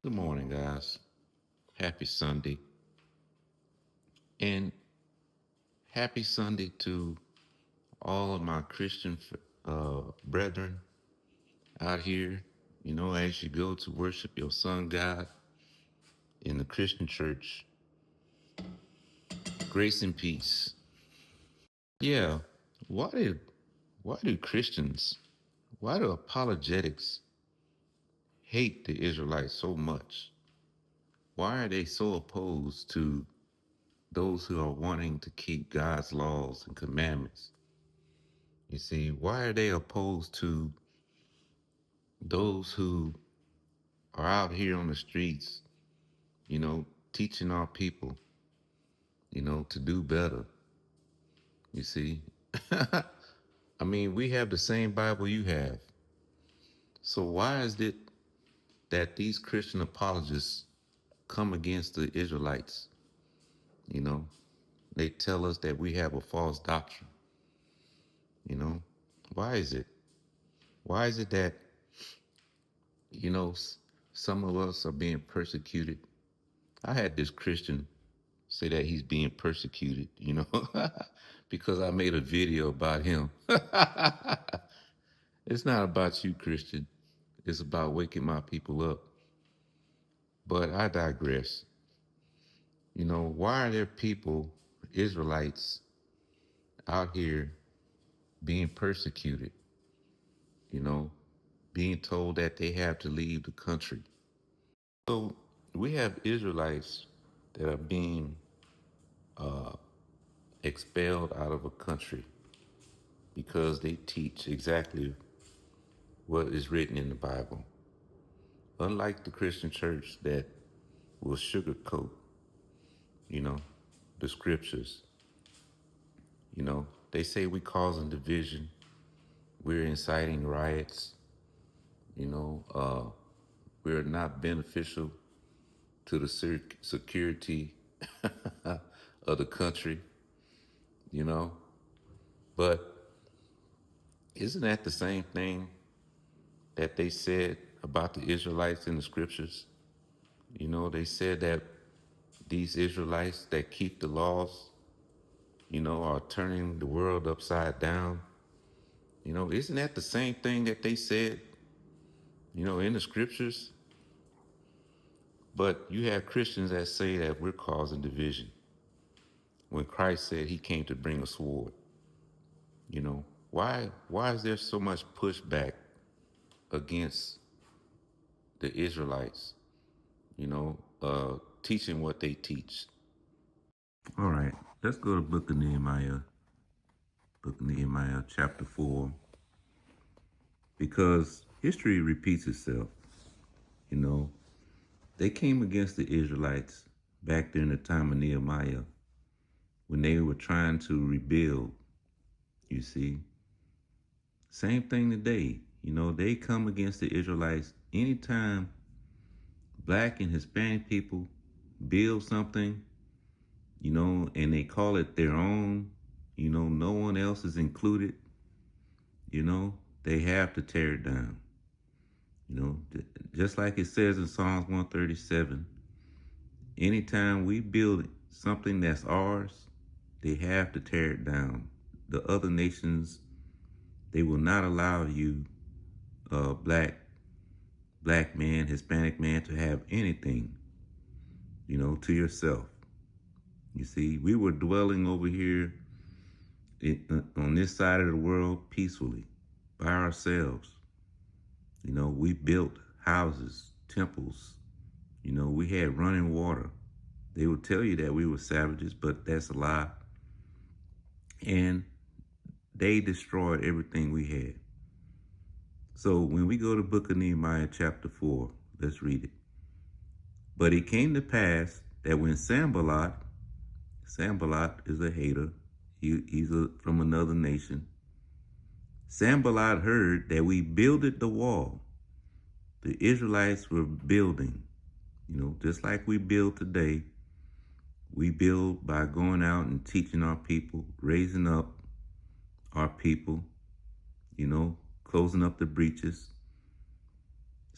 Good morning, guys. Happy Sunday. And happy Sunday to all of my Christian brethren out here. As you go to worship your Son God in the Christian church, grace and peace. Yeah, why do why do Christians, why do apologetics hate the Israelites so much? Why are they so opposed to those who are wanting to keep God's laws and commandments? You see, why are they opposed to those who are out here on the streets, teaching our people, to do better? You see, I mean, we have the same Bible you have. So why is it that these Christian apologists come against the Israelites? You know, they tell us that we have a false doctrine. You know, why is it? Why is it that, you know, some of us are being persecuted? I had this Christian say that he's being persecuted, because I made a video about him. It's not about you, Christian. It's about waking my people up. But I digress. Why are there people, Israelites, out here being persecuted, you know, being told that they have to leave the country? So we have Israelites that are being expelled out of a country because they teach exactly what is written in the Bible. Unlike the Christian church that will sugarcoat, you know, the scriptures, they say we causing division, we're inciting riots, you know, uh, we're not beneficial to the security of the country, you know. But isn't that the same thing that they said about the Israelites in the scriptures? They said that these Israelites that keep the laws, are turning the world upside down. Isn't that the same thing that they said, in the scriptures? But you have Christians that say that we're causing division when Christ said he came to bring a sword. Why is there so much pushback against the Israelites, teaching what they teach? All right, let's go to Book of Nehemiah, chapter 4, because history repeats itself. You know, they came against the Israelites back during the time of Nehemiah when they were trying to rebuild, you see. Same thing today. They come against the Israelites anytime black and Hispanic people build something, and they call it their own, no one else is included, they have to tear it down. Just like it says in Psalms 137, anytime we build something that's ours, they have to tear it down. The other nations, they will not allow you, black man, Hispanic man, to have anything, to yourself. You see, we were dwelling over here on this side of the world peacefully by ourselves. We built houses, temples. We had running water. They would tell you that we were savages, but that's a lie. And they destroyed everything we had. So when we go to the Book of Nehemiah chapter 4, let's read it. But it came to pass that when Sanballat is a hater, he's from another nation. Sanballat heard that we builded the wall. The Israelites were building, just like we build today. We build by going out and teaching our people, raising up our people, closing up the breaches.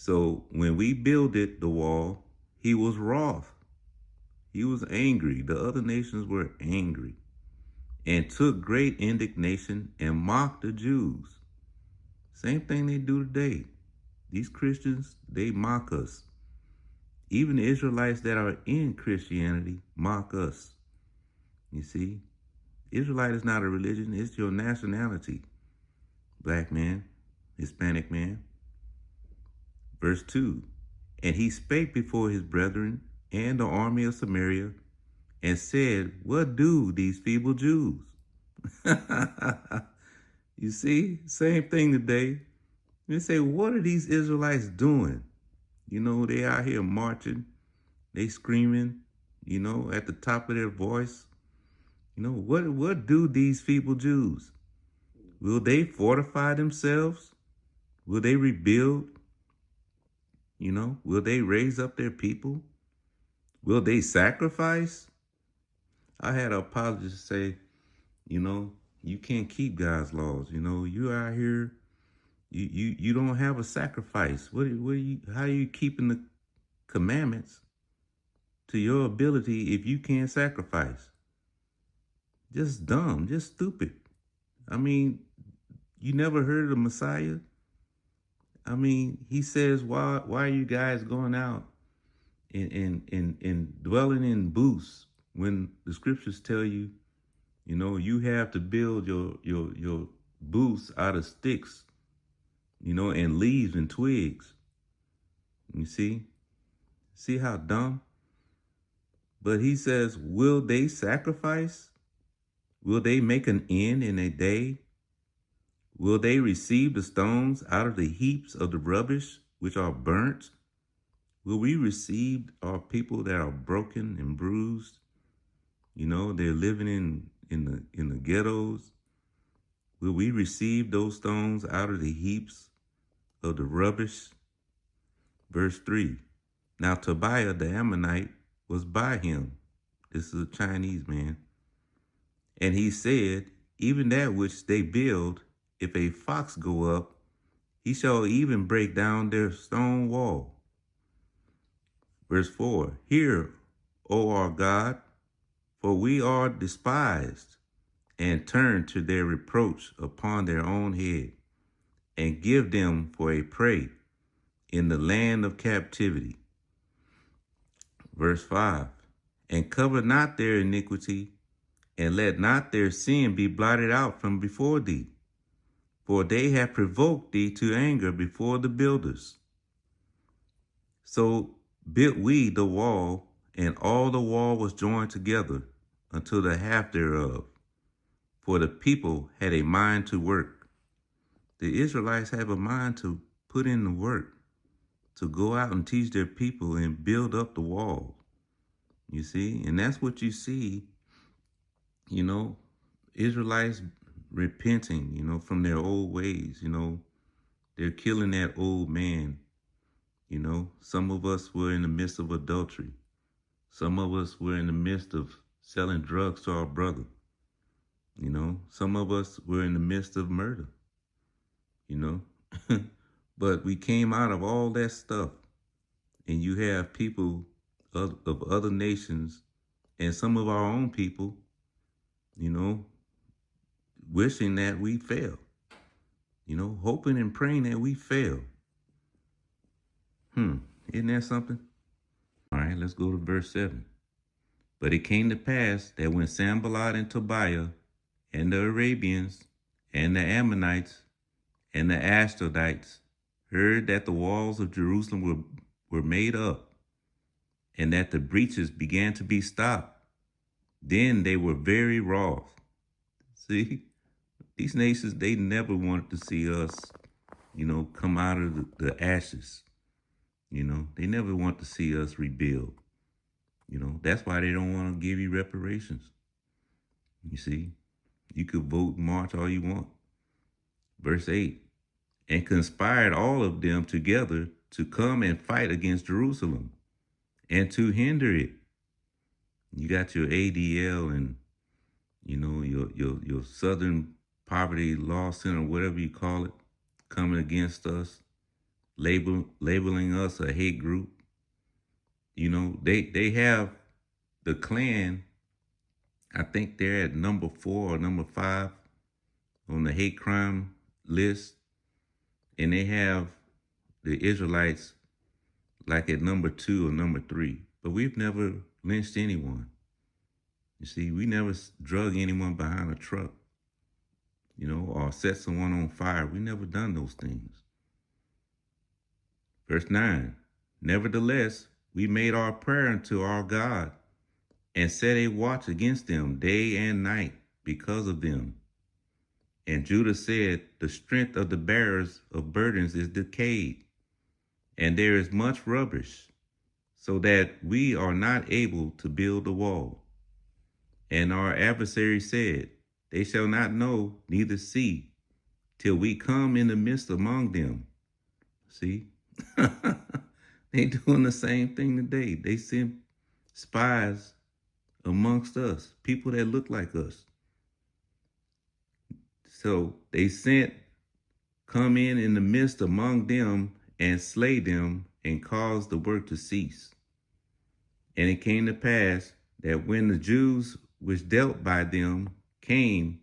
So when we builded the wall, he was wroth. He was angry. The other nations were angry and took great indignation and mocked the Jews. Same thing they do today. These Christians, they mock us. Even the Israelites that are in Christianity mock us. You see, Israelite is not a religion, it's your nationality. Black man, Hispanic man. Verse 2, and he spake before his brethren and the army of Samaria and said, what do these feeble Jews? You see, same thing today. They say, what are these Israelites doing? You know, they out here marching, they screaming, you know, at the top of their voice. You know, what do these feeble Jews? Will they fortify themselves? Will they rebuild? You know, will they raise up their people? Will they sacrifice? I had an apologist say, you know, you can't keep God's laws. You know, you out here, you don't have a sacrifice. How are you keeping the commandments to your ability if you can't sacrifice? Just dumb, just stupid. I mean, you never heard of the Messiah? I mean, he says, why are you guys going out and dwelling in booths when the scriptures tell you, you know, you have to build your booths out of sticks, you know, and leaves and twigs. You see how dumb? But he says, will they sacrifice? Will they make an end in a day? Will they receive the stones out of the heaps of the rubbish which are burnt? Will we receive our people that are broken and bruised? You know, they're living in the ghettos. Will we receive those stones out of the heaps of the rubbish? Verse 3. Now Tobiah the Ammonite was by him. This is a Chinese man. And he said, even that which they build, if a fox go up, he shall even break down their stone wall. Verse 4, hear, O our God, for we are despised, and turn to their reproach upon their own head, and give them for a prey in the land of captivity. Verse 5, and cover not their iniquity, and let not their sin be blotted out from before thee. For they have provoked thee to anger before the builders. So built we the wall, and all the wall was joined together until the half thereof. For the people had a mind to work. The Israelites have a mind to put in the work, to go out and teach their people and build up the wall. You see, and that's what you see, you know, Israelites repenting, you know, from their old ways. You know, they're killing that old man. You know, some of us were in the midst of adultery. Some of us were in the midst of selling drugs to our brother. You know, some of us were in the midst of murder, you know. But we came out of all that stuff. And you have people of other nations and some of our own people, you know, wishing that we fail, you know, hoping and praying that we fail. Isn't that something? All right, let's go to verse 7. But it came to pass that when Sanballat and Tobiah and the Arabians and the Ammonites and the Ashdodites heard that the walls of Jerusalem were made up and that the breaches began to be stopped, then they were very wroth. See, these nations, they never wanted to see us, you know, come out of the ashes. You know, they never want to see us rebuild. You know, that's why they don't want to give you reparations. You see, you could vote and march all you want. Verse 8, and conspired all of them together to come and fight against Jerusalem and to hinder it. You got your ADL and, you know, your Southern Poverty Law Center, whatever you call it, coming against us, labeling us a hate group. They have the Klan. I think they're at number 4 or number 5 on the hate crime list, and they have the Israelites like at number 2 or number 3. But we've never lynched anyone. You see, we never drug anyone behind a truck, or set someone on fire. We never done those things. Verse 9, nevertheless, we made our prayer unto our God and set a watch against them day and night because of them. And Judah said, the strength of the bearers of burdens is decayed, and there is much rubbish, so that we are not able to build the wall. And our adversary said, they shall not know, neither see, till we come in the midst among them. See? They doing the same thing today. They send spies amongst us, people that look like us. So they sent, come in the midst among them and slay them and cause the work to cease. And it came to pass that when the Jews which dealt by them came,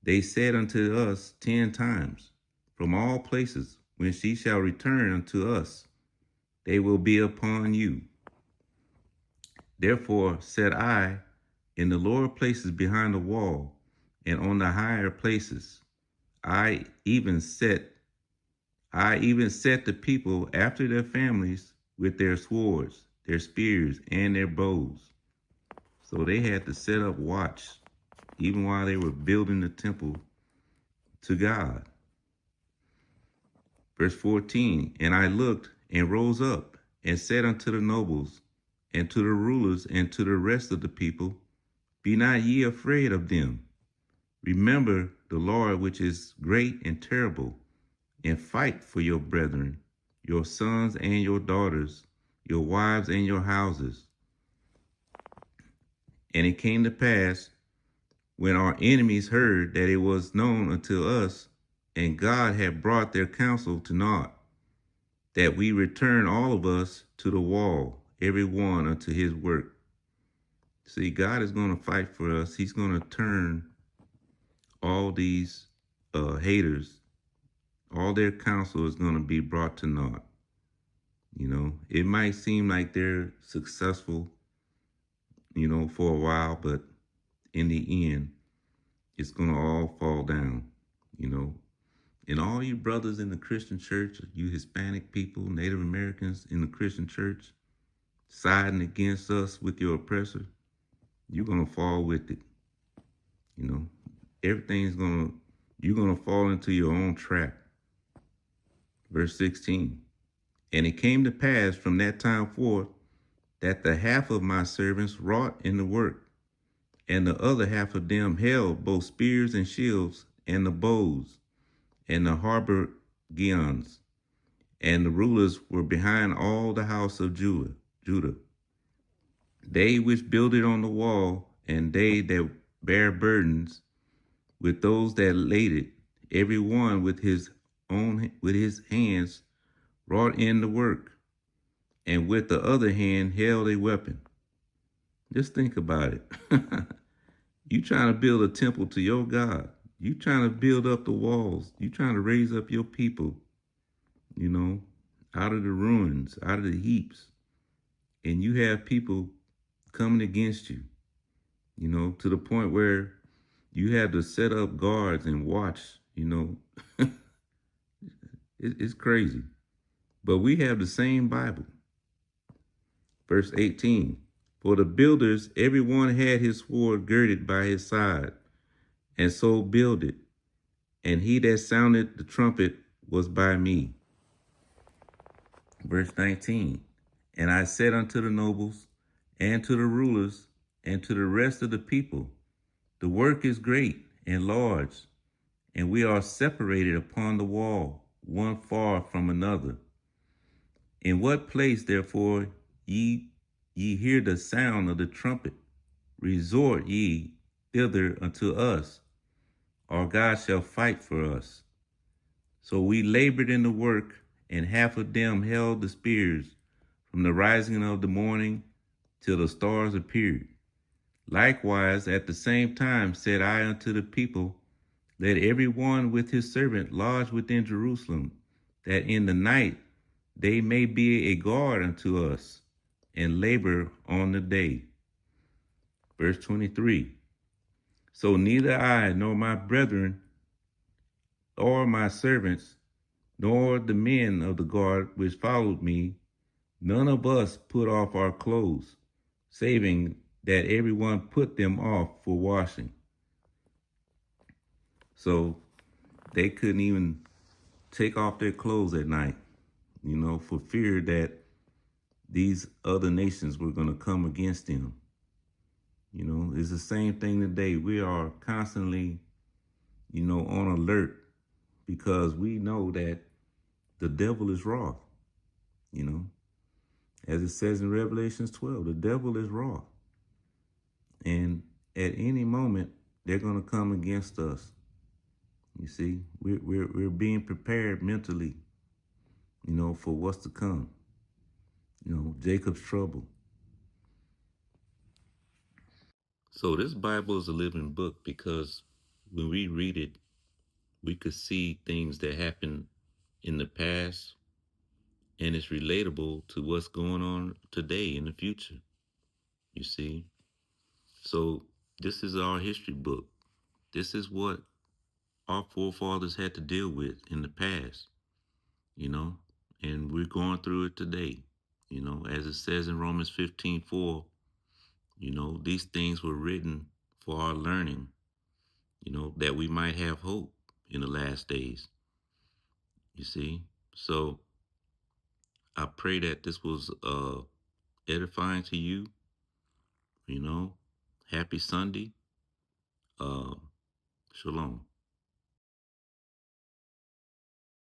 they said unto us 10 times, from all places, when she shall return unto us, they will be upon you. Therefore said I, in the lower places behind the wall, and on the higher places, I even set the people after their families with their swords, their spears, and their bows. So they had to set up watch, even while they were building the temple to God. Verse 14, and I looked and rose up and said unto the nobles and to the rulers and to the rest of the people, be not ye afraid of them. Remember the Lord, which is great and terrible, and fight for your brethren, your sons and your daughters, your wives and your houses. And it came to pass, when our enemies heard that it was known unto us, and God had brought their counsel to naught, that we return all of us to the wall, every one unto his work. See, God is going to fight for us. He's going to turn all these haters, all their counsel is going to be brought to naught. It might seem like they're successful, for a while, but in the end, it's going to all fall down, And all you brothers in the Christian church, you Hispanic people, Native Americans in the Christian church, siding against us with your oppressor, you're going to fall with it. You're going to fall into your own trap. Verse 16, and it came to pass from that time forth that the half of my servants wrought in the work, and the other half of them held both spears and shields and the bows and the habergeons, and the rulers were behind all the house of Judah. They which builded on the wall, and they that bear burdens, with those that laid it, every one with his hands wrought in the work, and with the other hand held a weapon. Just think about it. You trying to build a temple to your God. You trying to build up the walls. You trying to raise up your people, out of the ruins, out of the heaps. And you have people coming against you, to the point where you have to set up guards and watch, It's crazy. But we have the same Bible. Verse 18, for the builders, everyone had his sword girded by his side, and so builded. And he that sounded the trumpet was by me. Verse 19, and I said unto the nobles, and to the rulers, and to the rest of the people, the work is great and large, and we are separated upon the wall, one far from another. In what place, therefore, ye hear the sound of the trumpet, resort ye thither unto us. Our God shall fight for us. So we labored in the work, and half of them held the spears from the rising of the morning till the stars appeared. Likewise, at the same time said I unto the people, let every one with his servant lodge within Jerusalem, that in the night they may be a guard unto us, and labor on the day. Verse 23. So neither I nor my brethren or my servants, nor the men of the guard which followed me, none of us put off our clothes, saving that everyone put them off for washing. So they couldn't even take off their clothes at night, for fear that these other nations were going to come against them. It's the same thing today. We are constantly, on alert because we know that the devil is wroth, you know. As it says in Revelations 12, the devil is wroth. And at any moment, they're going to come against us. You see, we're being prepared mentally, for what's to come. Jacob's trouble. So this Bible is a living book because when we read it, we could see things that happened in the past, and it's relatable to what's going on today in the future. You see? So this is our history book. This is what our forefathers had to deal with in the past, you know, and we're going through it today. As it says in Romans 15:4, these things were written for our learning, that we might have hope in the last days. You see? So I pray that this was edifying to you, you know. Happy Sunday. Uh, Shalom.